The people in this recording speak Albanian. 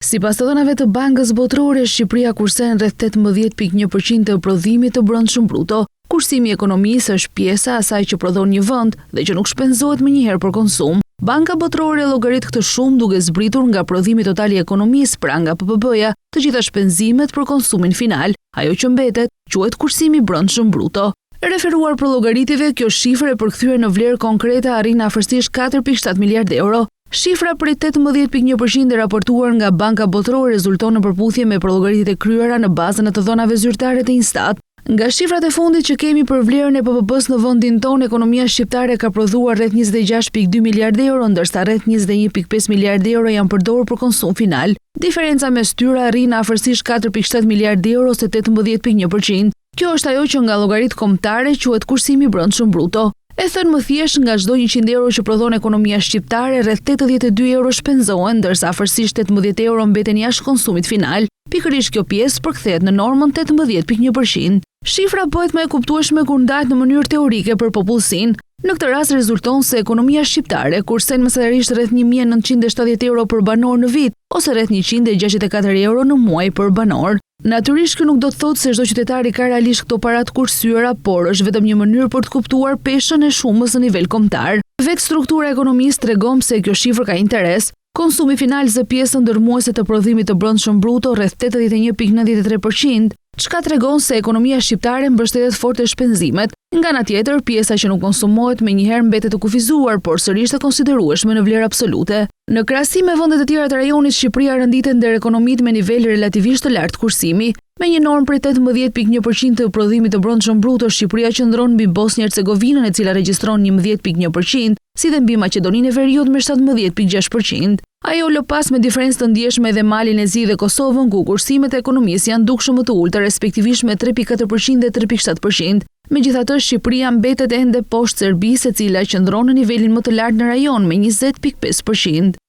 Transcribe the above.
Sipas të dhënave të Bankës Botërore, Shqipëria kursen rreth 18.1% të prodhimit të brendshëm bruto. Kursimi i ekonomisë është pjesa e asaj që prodhon një vend dhe që nuk shpenzohet mënjëherë për konsum. Banka Botërore llogarit këtë shumë duke zbritur nga prodhimi total i ekonomisë pra nga PPB-ja të gjitha shpenzimet për konsumin final. Ajo që mbetet quhet kursimi i brendshëm bruto. Referuar për llogaritive, kjo shifër e përkthyer në vlerë konkrete arrin afërsisht 4.7 miliardë euro. Shifra prej 18.1% e raportuar nga Banka Botërore rezulton në përputhje me llogaritjet e kryera në bazën e të dhënave zyrtare të Instat. Nga shifrat e fundit që kemi për vlerën e PPB-s në vendin tonë, ekonomia shqiptare ka prodhuar rreth 26.2 miliardë euro, ndërsa rreth 21.5 miliardë euro janë përdorur për konsum final. Diferenca mes tyre arrin afërsisht 4.7 miliardë euro ose 18.1%. Kjo është ajo që nga llogaritë kombëtare quhet kursimi i brendshëm bruto. E thënë më thjesht, nga çdo 100 euro që prodhon ekonomia shqiptare, rreth 82 euro shpenzohen, ndërsa afërsisht 18 euro mbeten jashtë konsumit final. Pikërisht kjo pjesë përkthehet në normën 18.1%. Shifra bëhet më e kuptueshme kur ndahet në mënyrë teorike për popullsinë. Në këtë rast rezulton se ekonomia shqiptare kursen mesatarisht rreth 1.970 euro për banor në vit, ose rreth 164 euro në muaj për banor. Natyrisht kjo nuk do të thotë se çdo qytetar i ka realisht këto para të kursyera, por është vetëm një mënyrë për të kuptuar peshën e shumës në nivel kombëtar. Vetë struktura e ekonomisë tregon se kjo shifër ka interes. Konsumi final zë pjesën ndërmuese të prodhimit të brendshëm bruto rreth 81.93%, çka tregon se ekonomia shqiptare mbështetet fort te shpenzimet. Nga ana tjetër, pjesa që nuk konsumohet menjëherë mbetet të kufizuar, por sërish të konsiderueshme në vlerë absolute. Në krahasim me vendet e tjera të rajonit, Shqipëria renditet ndër ekonomitë me nivel relativisht të lartë kursimi. Me një normë prej 18.1% të prodhimit të brendshëm bruto, Shqipëria qëndron mbi Bosnjë-Hercegovinën, e cila regjistron 11.1%, si dhe mbi Maqedoninë e Veriut me 17.6%. Ajo lë pas me diferencë të ndjeshme edhe Malin e Zi dhe Kosovën, ku kursimet e ekonomisë janë dukshëm më të ulta, respektivisht me 3.4% dhe 3.7%. Megjithatë, Shqipëria mbetet ende poshtë Serbisë, e cila qëndron në nivelin më të lartë në rajon me 20.5%.